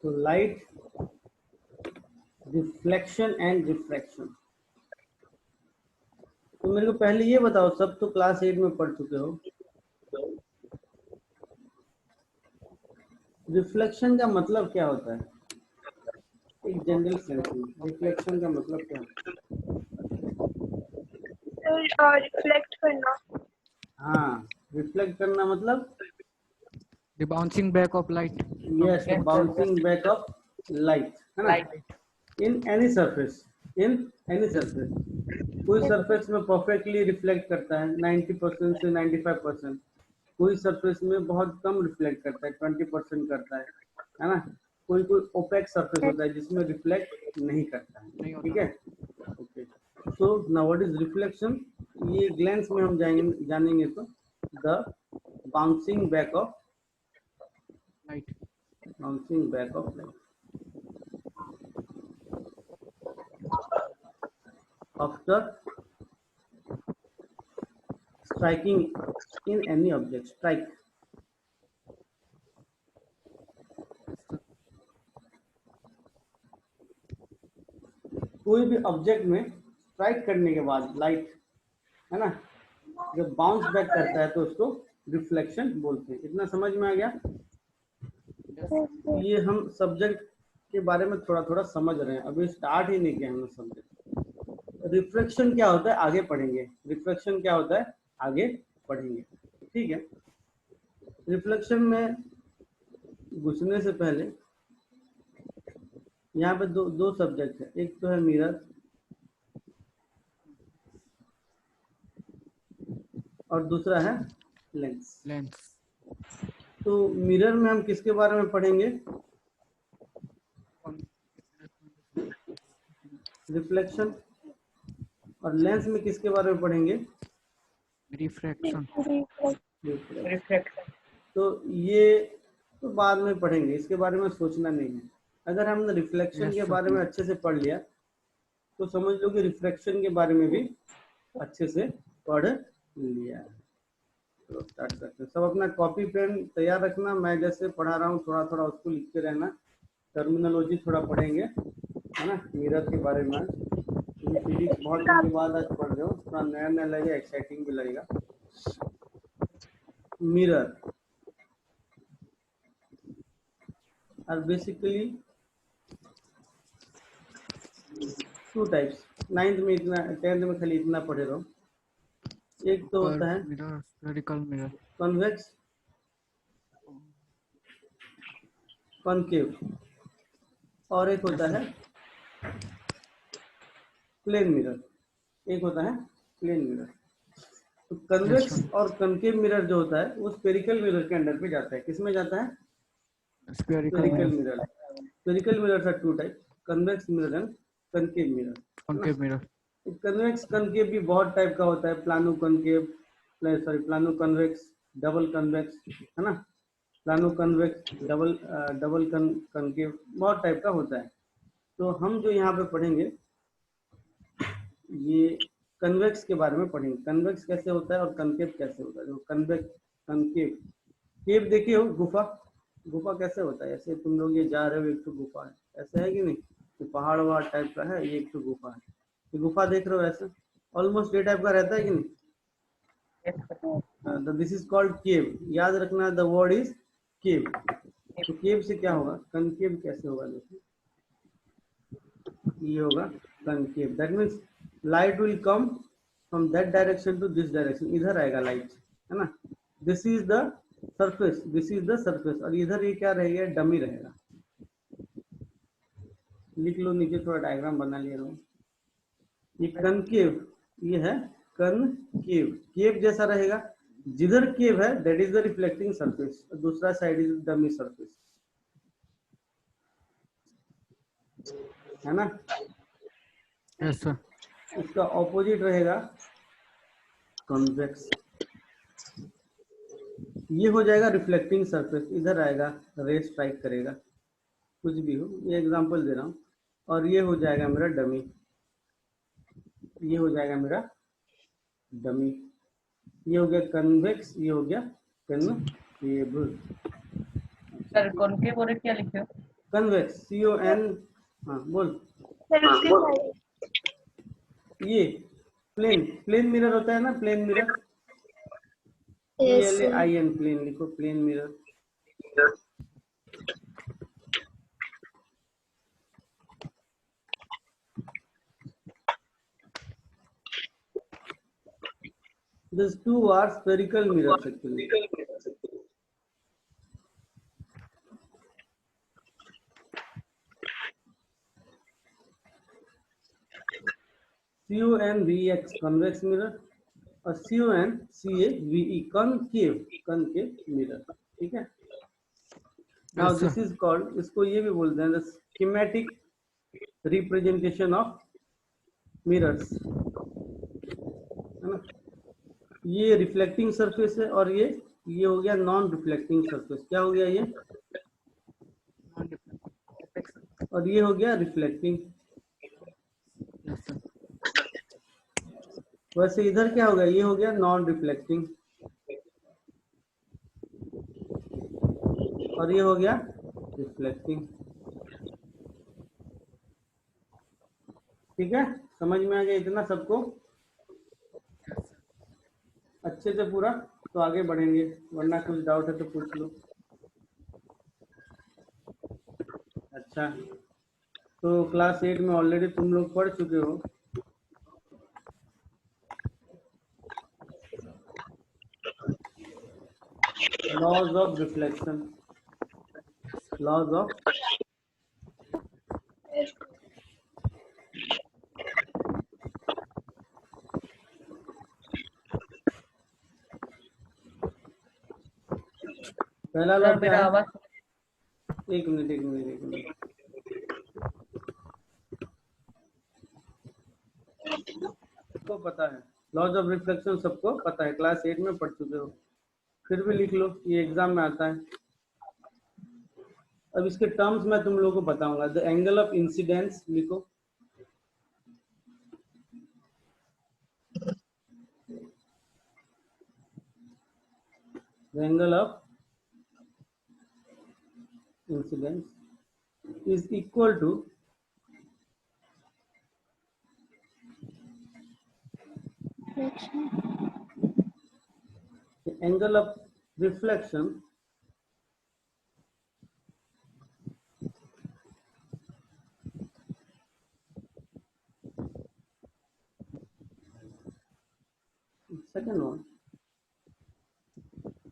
तो light, reflection and refraction. तो मेरे को पहले ये बताओ, सब तो क्लास 8 में पढ़ चुके हो, रिफ्लेक्शन का मतलब क्या होता है? एक जनरल सेंस में रिफ्लेक्शन का मतलब क्या होता है? रिफ्लेक्ट करना। हाँ, रिफ्लेक्ट करना मतलब The bouncing back of light. Yes, bouncing back of light, है ना, in any surface, in any surface. कोई सरफेस में परफेक्टली रिफ्लेक्ट करता है 90% से 95%, कोई सरफेस में बहुत कम रिफ्लेक्ट करता है 20% करता है ना, कोई कोई ओपेक सरफेस होता है जिसमें रिफ्लेक्ट नहीं करता है, ठीक है। Okay, so now what is reflection, ये ग्लैंस में हम जानेंगे तो the bouncing back of Light. Bouncing back of light after striking in any object, strike, कोई भी ऑब्जेक्ट में स्ट्राइक करने के बाद लाइट, है ना, जब बाउंस बैक करता है तो उसको रिफ्लेक्शन बोलते हैं। इतना समझ में आ गया? ये हम सब्जेक्ट के बारे में थोड़ा थोड़ा समझ रहे हैं, अभी स्टार्ट ही नहीं किया हमने सब्जेक्ट। रिफ्लेक्शन क्या होता है आगे पढ़ेंगे, रिफ्लेक्शन क्या होता है आगे पढ़ेंगे, ठीक है। रिफ्लेक्शन में घुसने से पहले यहाँ पे दो सब्जेक्ट है, एक तो है मिरर और दूसरा है लेंस। तो मिरर में हम किसके बारे में पढ़ेंगे? रिफ्लेक्शन। और लेंस में किसके बारे में पढ़ेंगे? Refraction. रिफ्लेक्शन। तो ये तो बाद में पढ़ेंगे, इसके बारे में सोचना नहीं है। अगर हमने रिफ्लेक्शन के बारे में अच्छे से पढ़ लिया तो समझ लो कि रिफ्रैक्शन के बारे में भी अच्छे से पढ़ लिया। तो स्टार्ट करते हैं। सब अपना कॉपी पेन तैयार रखना, मैं जैसे पढ़ा रहा हूँ थोड़ा थोड़ा उसको लिखते रहना। टर्मिनोलॉजी थोड़ा पढ़ेंगे, है ना, मिरर के बारे में। आज फिजिक्स बहुत दिन के बाद आज पढ़ रहे हो, थोड़ा नया नया लगेगा, एक्साइटिंग भी लगेगा। Mirror are basically two types. 9th में इतना, 10th में खाली इतना पढ़े रहो। एक तो होता है mirror, spherical mirror. Convex, concave, और एक होता है प्लेन मिरर, एक होता है प्लेन मिरर। तो कन्वेक्स और कनकेव मिरर जो होता है वो स्फेरिकल मिरर के अंडर पे जाता है। किसमें जाता है? Spherical mirror. Spherical mirror are two type, convex mirror and concave mirror. Concave mirror. Convex concave भी बहुत टाइप का होता है, plano concave, sorry plano convex, double convex, है ना, प्लानो कन्वेक्स, डबल कनकेव, बहुत टाइप का होता है। तो हम जो यहाँ पे पढ़ेंगे ये कन्वेक्स के बारे में पढ़ेंगे, कन्वेक्स कैसे होता है और कनकेव कैसे होता है। जो कन्वेक्स, कनकेव, केव देखिए हो, गुफा, गुफा कैसे होता है, ऐसे तुम लोग ये जा रहे हो, एक तो गुफा है, ऐसे है कि नहीं, ये पहाड़ वहाड़ टाइप का है, ये एक तो गुफा है, ये गुफा देख रहे हो, ऐसे ऑलमोस्ट ये टाइप का रहता है कि नहीं। दिस इज कॉल्ड केव, याद रखना, द वर्ड इज केव। तो केव से क्या होगा, कनकेव कैसे होगा, देखिए ये होगा concave, that means light will come from that direction to this direction, इधर आएगा लाइट, है ना। This is the surface, this is the surface, और इधर ये क्या रहेगा, डमी रहेगा। लिख लो नीचे, थोड़ा डायग्राम बना लिया लो। ये कनकेव, ये है कनकेव, केव जैसा रहेगा, जिधर केव है that is the reflecting surface, दूसरा साइड इज डमी सरफेस, है ना। Yes, sir. इसका ऑपोजिट रहेगा कॉन्वेक्स, ये हो जाएगा रिफ्लेक्टिंग सरफेस, इधर आएगा, रे स्ट्राइक करेगा, कुछ भी हो, ये एग्जांपल दे रहा हूँ। और ये हो जाएगा मेरा डमी, ये हो जाएगा मेरा डमी, ये हो गया कन्वेक्स, ये हो गया कनकेव। सर कॉनकेव और क्या लिखे हो? Convex, CON। हाँ बोल। सर उसके साइड ये प्लेन मिरर होता है ना, plane mirror, yes PLAIN, plane लिखो, plane mirror. These two are spherical mirrors actually. CONVEX convex mirror और CONCAVE concave mirror, ठीक है। Now Yes, sir. this is called, इसको ये भी बोलते हैं the schematic representation of mirrors, है ना। ये रिफ्लेक्टिंग सरफेस है और ये हो गया नॉन रिफ्लेक्टिंग सरफेस। क्या हो गया ये? और ये हो गया रिफ्लेक्टिंग। Yes, sir. वैसे इधर क्या हो गया? ये हो गया नॉन रिफ्लेक्टिंग और ये हो गया रिफ्लेक्टिंग। ठीक है, समझ में आ गया इतना सबको अच्छे से पूरा? तो आगे बढ़ेंगे, वरना कुछ डाउट है तो पूछ लो। अच्छा, तो क्लास 8 में ऑलरेडी तुम लोग पढ़ चुके हो laws of reflection, laws of पहला लॉ सर क्या मेरा है? आवाज एक मिनट सबको पता है लॉज ऑफ रिफ्लेक्शन, सबको पता है, क्लास 8 में पढ़ चुके हो, फिर भी लिख लो, ये एग्जाम में आता है। अब इसके टर्म्स मैं तुम लोगों को बताऊंगा। द एंगल ऑफ इंसिडेंस लिखो, the angle of incidence is equal to the angle of reflection second one,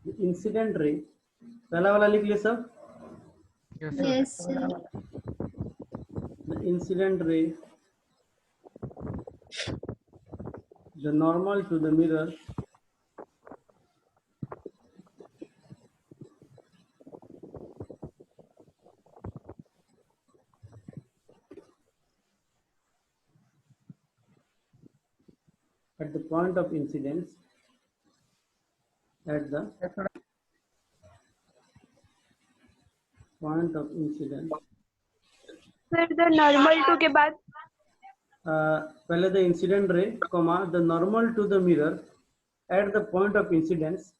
the incident ray। पहला वाला लिख लिए सब? Yes, sir. Yes sir The incident ray, the normal to the mirror at the point of incidence, at the point of incidence, sir the normal to के बाद पहले the incident ray comma the normal to the mirror at the point of incidence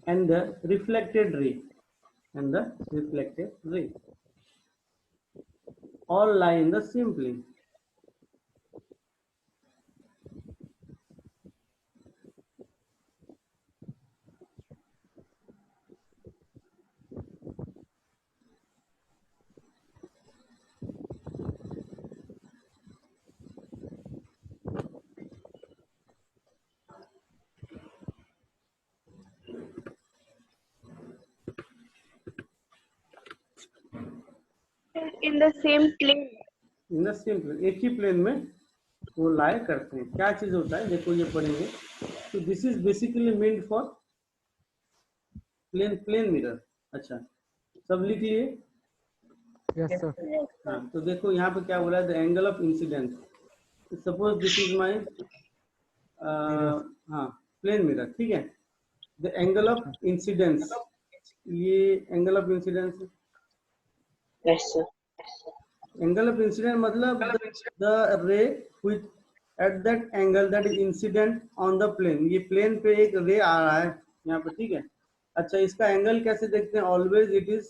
and the reflected ray all lie in the same plane। In the same plane in the same plane, एक ही plane में वो लाई करते हैं। क्या चीज होता है देखो, ये पढ़ेंगे। तो this is basically meant for plane mirror. अच्छा, सब लिख लिए? Yes, sir. हाँ, तो देखो यहाँ पे क्या बोला है, the angle of incidence. Suppose this is my हाँ प्लेन मिरर, ठीक है। द एंगल ऑफ इंसिडेंस, ये angle of incidence, Yes, sir. Angle of incident मतलब the ray which at that angle that is incident on the plane, ये plane पे एक रे आ रहा है यहाँ पे, ठीक है। अच्छा, इसका एंगल कैसे देखते हैं? Always it is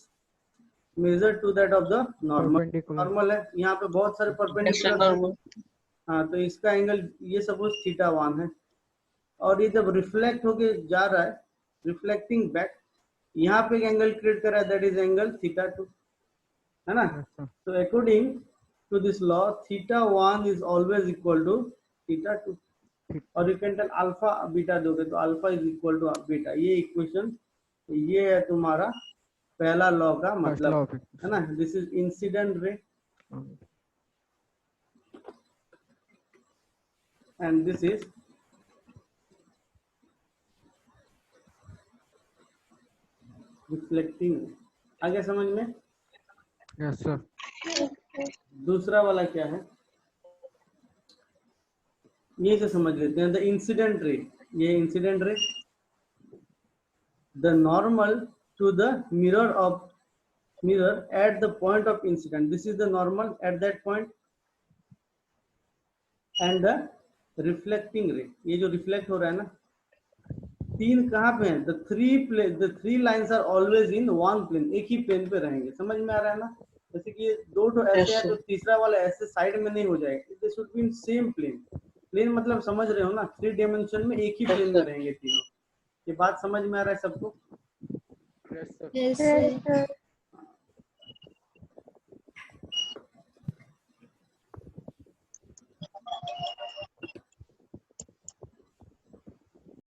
measure to that of the normal. Perpendicular. Normal है, यहाँ पे बहुत सारे Yes, sir, परपेंडिकुलर है। normal. हाँ, तो इसका एंगल ये सपोज θ1 है, और ये जब रिफ्लेक्ट होके जा रहा है, रिफ्लेक्टिंग बैक, यहाँ पे एक एंगल क्रिएट कर रहा है, दैट इज एंगल θ2, है ना। Yes, sir. तो according to this law θ1 is always equal to θ2, और you can tell alpha beta दोगे तो alpha is equal to beta. ये इक्वेशन, ये है तुम्हारा पहला लॉ का First मतलब, law of it. है ना। This is incident ray and this is reflecting. आगे समझ में? Yes, sir. दूसरा वाला क्या है, ये से समझ लेते हैं। द इंसिडेंट रे, ये incident ray, the normal to the mirror of mirror at the point of incident, this is the normal at that point, and the reflecting ray, ये जो रिफ्लेक्ट हो रहा है ना, तीन कहाँ पे हैं? The three lines are always in one plane, एक ही प्लेन पे रहेंगे। समझ में आ रहा है ना? जैसे कि ये दो तो ऐसे Yes, है, तो तीसरा वाला ऐसे साइड में नहीं हो जाएगा, they should be in same plane. Plane मतलब समझ रहे हो ना, 3 डायमेंशन में एक ही प्लेन में रहेंगे तीनों। ये बात समझ में आ रहा है सबको? Yes, sir. Yes, sir.